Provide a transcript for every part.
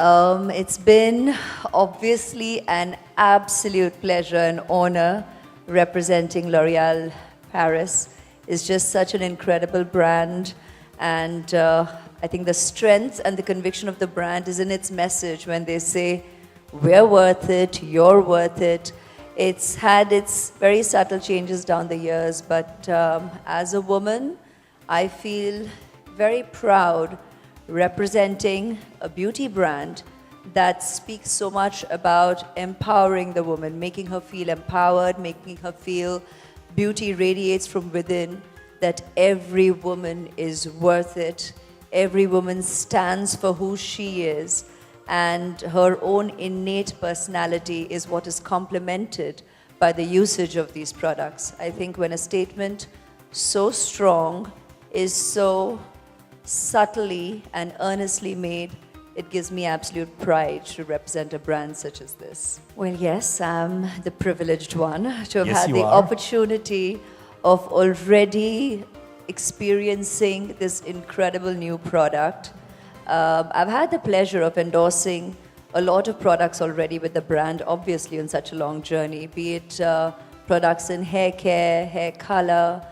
It's been obviously an absolute pleasure and honor representing L'Oréal Paris. It's just such an incredible brand, and I think the strength and the conviction of the brand is in its message when they say, we're worth it, you're worth it. It's had its very subtle changes down the years, but as a woman, I feel very proud representing a beauty brand that speaks so much about empowering the woman, making her feel empowered, making her feel beauty radiates from within, that every woman is worth it. Every woman stands for who she is, and her own innate personality is what is complemented by the usage of these products. I think when a statement so strong is so subtly and earnestly made, it gives me absolute pride to represent a brand such as this. Well, yes, I'm the privileged one to have had the opportunity of already experiencing this incredible new product. I've had the pleasure of endorsing a lot of products already with the brand, obviously on such a long journey, be it products in hair care, hair color,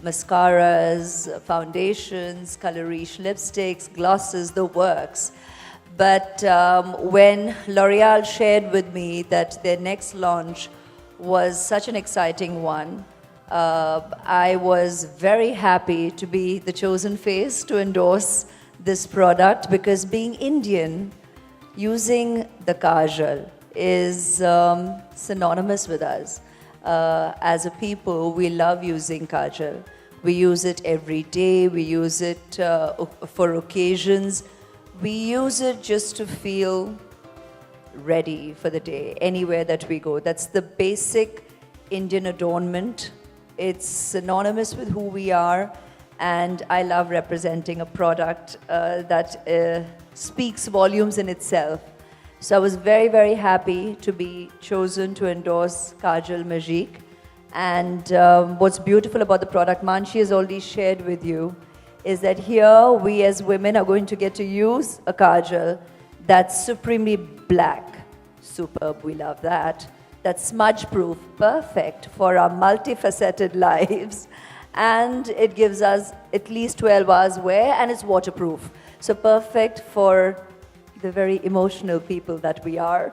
mascaras, foundations, color riche lipsticks, glosses, the works. But when L'Oréal shared with me that their next launch was such an exciting one, I was very happy to be the chosen face to endorse this product, because being Indian, using the kajal is synonymous with us. As a people, we love using kajal. We use it every day, we use it for occasions. We use it just to feel ready for the day, anywhere that we go. That's the basic Indian adornment. It's synonymous with who we are, and I love representing a product that speaks volumes in itself. So I was very, very happy to be chosen to endorse Kajal Magique. And what's beautiful about the product, Manshi has already shared with you, is that here we as women are going to get to use a kajal that's supremely black. Superb, we love that. That's smudge-proof, perfect for our multifaceted lives. And it gives us at least 12 hours wear, and it's waterproof. So perfect for the very emotional people that we are.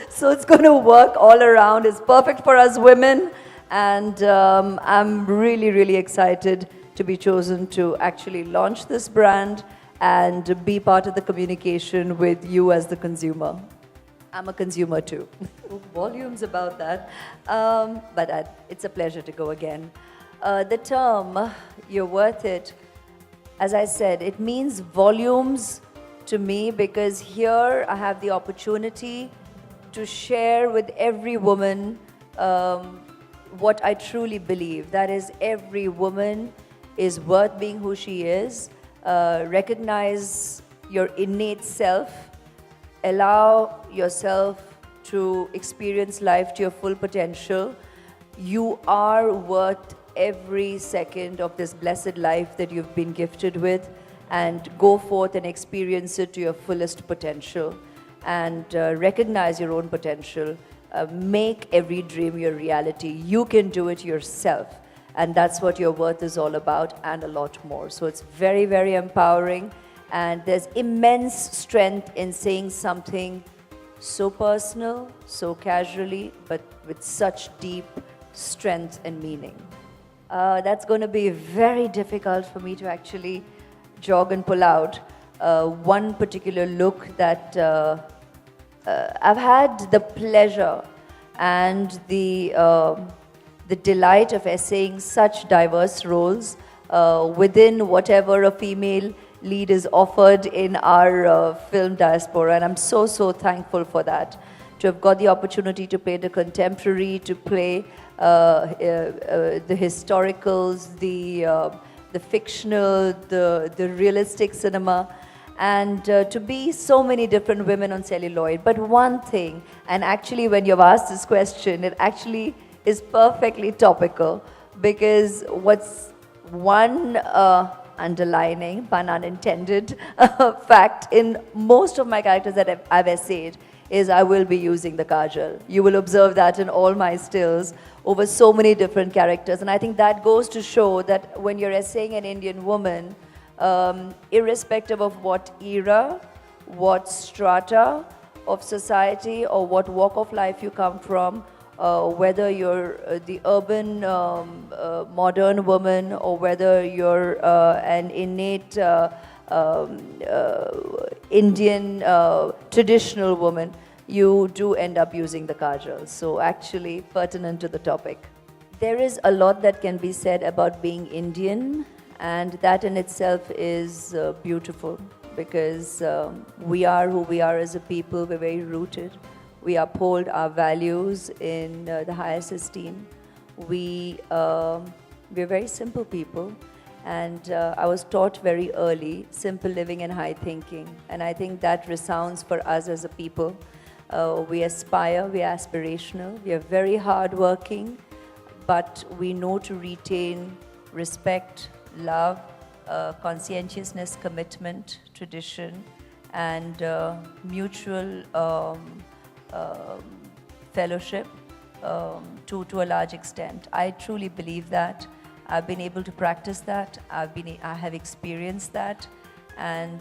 So it's going to work all around. It's perfect for us women. And I'm really, really excited to be chosen to actually launch this brand and be part of the communication with you as the consumer. I'm a consumer too. Volumes about that. But it's a pleasure to go again. The term, you're worth it, as I said, it means volumes to me, because here I have the opportunity to share with every woman what I truly believe. That is, every woman is worth being who she is. Recognize your innate self. Allow yourself to experience life to your full potential. You are worth every second of this blessed life that you've been gifted with, and go forth and experience it to your fullest potential, and recognize your own potential. Make every dream your reality. You can do it yourself, and that's what your worth is all about, and a lot more. So it's very, very empowering, and there's immense strength in saying something so personal, so casually, but with such deep strength and meaning. That's going to be very difficult for me to actually jog and pull out one particular look that I've had the pleasure and the delight of essaying such diverse roles within whatever a female lead is offered in our film diaspora, and I'm so, so thankful for that. To have got the opportunity to play the contemporary, to play the historicals, the fictional, the realistic cinema, and to be so many different women on celluloid. But one thing, and actually when you've asked this question, it actually is perfectly topical, because what's one underlining, pun unintended, fact in most of my characters that I've essayed is I will be using the kajal. You will observe that in all my stills over so many different characters. And I think that goes to show that when you're essaying an Indian woman, irrespective of what era, what strata of society or what walk of life you come from, whether you're the urban modern woman or whether you're an innate Indian traditional woman, you do end up using the kajal. So actually pertinent to the topic. There is a lot that can be said about being Indian, and that in itself is beautiful, because we are who we are as a people. We're very rooted. We uphold our values in the highest esteem. We're very simple people, and I was taught very early simple living and high thinking, and I think that resounds for us as a people. We aspire, we are aspirational, we are very hardworking, but we know to retain respect, love, conscientiousness, commitment, tradition, and mutual fellowship to a large extent. I truly believe that. I've been able to practice that. I have experienced that, and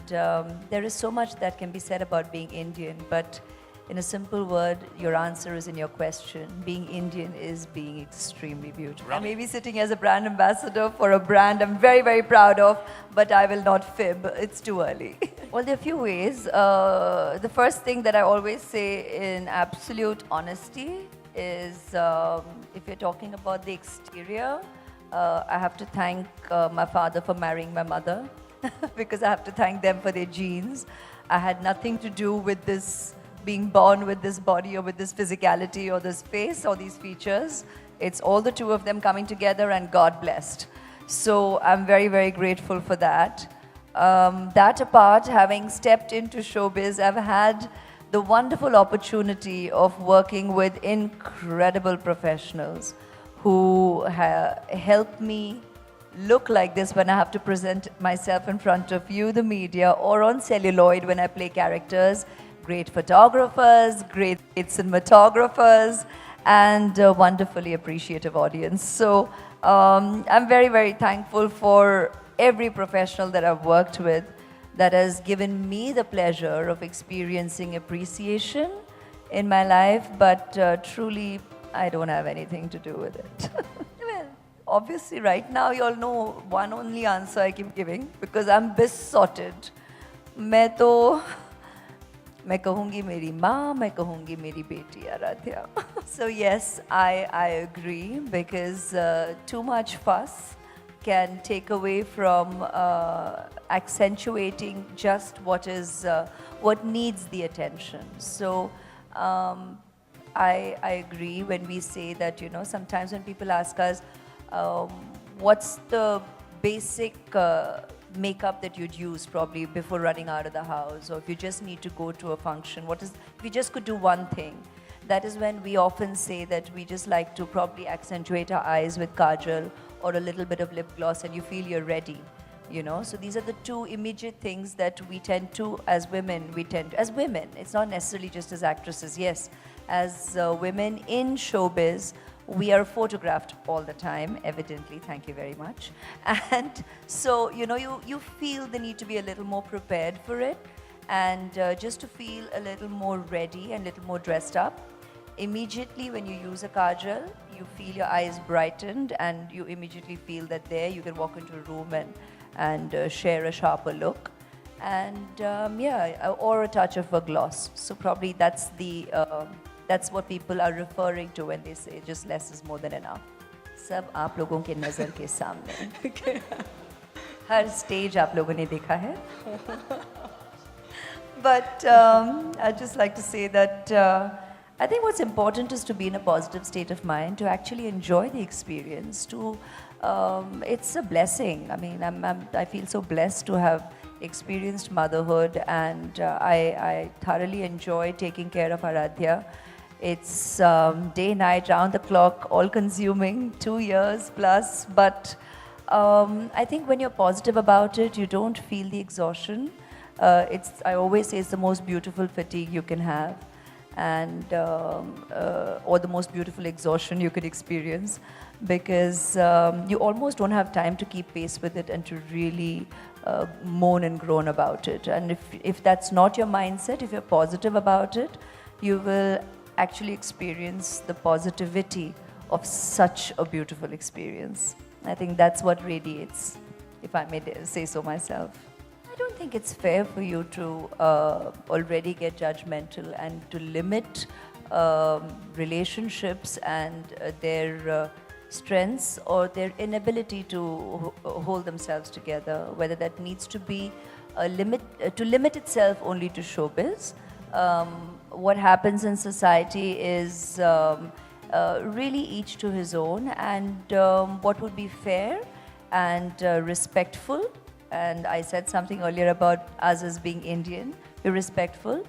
there is so much that can be said about being Indian, but in a simple word, your answer is in your question. Being Indian is being extremely beautiful. I may be sitting as a brand ambassador for a brand I'm very, very proud of, but I will not fib. It's too early. Well, there are a few ways. The first thing that I always say in absolute honesty is if you're talking about the exterior, I have to thank my father for marrying my mother because I have to thank them for their genes. I had nothing to do with this being born with this body or with this physicality or this face or these features. It's all the two of them coming together, and God blessed. So I'm very, very grateful for that. That apart, having stepped into showbiz, I've had the wonderful opportunity of working with incredible professionals who help me look like this when I have to present myself in front of you, the media, or on celluloid when I play characters. Great photographers, great cinematographers, and a wonderfully appreciative audience. So I'm very, very thankful for every professional that I've worked with that has given me the pleasure of experiencing appreciation in my life, but truly, I don't have anything to do with it. Well, obviously right now you all know one only answer I keep giving, because I'm besotted. मैं कहूँगी मेरी माँ, मैं कहूँगी मेरी बेटी Aaradhya. So yes, I agree, because too much fuss can take away from accentuating just what needs the attention. So I agree when we say that, you know, sometimes when people ask us, what's the basic makeup that you'd use probably before running out of the house, or if you just need to go to a function, if you just could do one thing, that is when we often say that we just like to probably accentuate our eyes with kajal or a little bit of lip gloss, and you feel you're ready, you know. So these are the two immediate things that we tend to, as women, it's not necessarily just as actresses, yes, as women in showbiz, we are photographed all the time, evidently, thank you very much. And so, you know, you feel the need to be a little more prepared for it, and just to feel a little more ready and a little more dressed up. Immediately when you use a kajal, you feel your eyes brightened, and you immediately feel that there you can walk into a room and share a sharper look. And yeah, or a touch of a gloss. So probably that's what people are referring to when they say just less is more than enough. सब आप लोगों के नज़र के सामने. हर stage आप लोगों ने देखा है. But I'd just like to say that I think what's important is to be in a positive state of mind, to actually enjoy the experience. It's a blessing. I mean, I feel so blessed to have experienced motherhood, and I thoroughly enjoy taking care of Aaradhya. It's day, night, round the clock, all consuming, 2 years plus, but I think when you're positive about it, you don't feel the exhaustion. I always say it's the most beautiful fatigue you can have, and or the most beautiful exhaustion you could experience, because you almost don't have time to keep pace with it and to really moan and groan about it. And if that's not your mindset, if you're positive about it, you will actually experience the positivity of such a beautiful experience. I think that's what radiates, if I may say so myself. I don't think it's fair for you to already get judgmental and to limit relationships and their strengths or their inability to hold themselves together, whether that needs to be to limit itself only to showbiz. What happens in society is really each to his own, and what would be fair and respectful. And I said something earlier about us as being Indian, be respectful.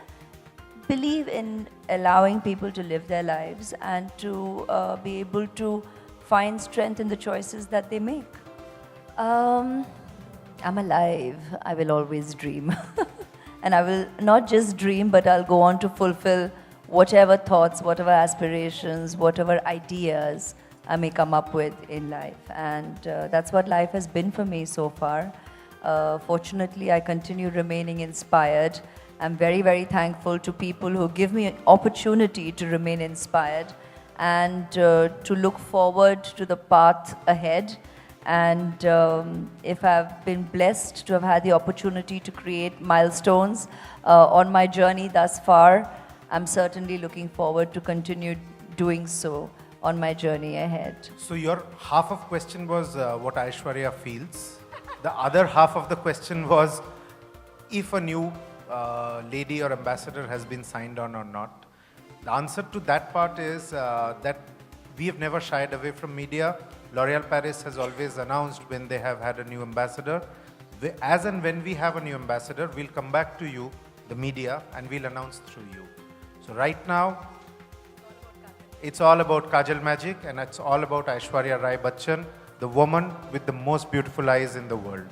Believe in allowing people to live their lives and to be able to find strength in the choices that they make. I'm alive. I will always dream. And I will not just dream, but I'll go on to fulfill whatever thoughts, whatever aspirations, whatever ideas I may come up with in life. And that's what life has been for me so far. Fortunately, I continue remaining inspired. I'm very, very thankful to people who give me an opportunity to remain inspired and to look forward to the path ahead. And if I've been blessed to have had the opportunity to create milestones on my journey thus far, I'm certainly looking forward to continue doing so on my journey ahead. So your half of question was what Aishwarya feels. The other half of the question was if a new lady or ambassador has been signed on or not. The answer to that part is that we have never shied away from media. L'Oréal Paris has always announced when they have had a new ambassador. As and when we have a new ambassador, we'll come back to you, the media, and we'll announce through you. So right now, it's all about Kajal Magic, and it's all about Aishwarya Rai Bachchan, the woman with the most beautiful eyes in the world.